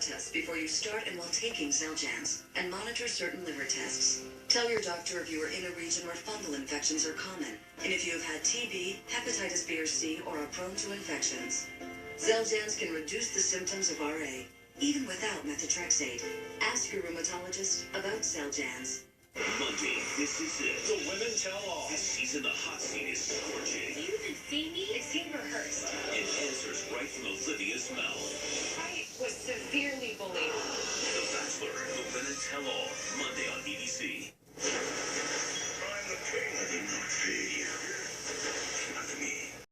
blood tests before you start and while taking Xeljanz, and monitor certain liver tests. Tell your doctor if you are in a region where fungal infections are common, and if you have had TB, hepatitis B or C, or are prone to infections. Xeljanz can reduce the symptoms of RA, even without methotrexate. Ask your rheumatologist about Xeljanz. Monday, this is it. The women tell all. This season, the hot seat is scorching. You even see me? It's being rehearsed. And answers right from Olivia's mouth. I was severe.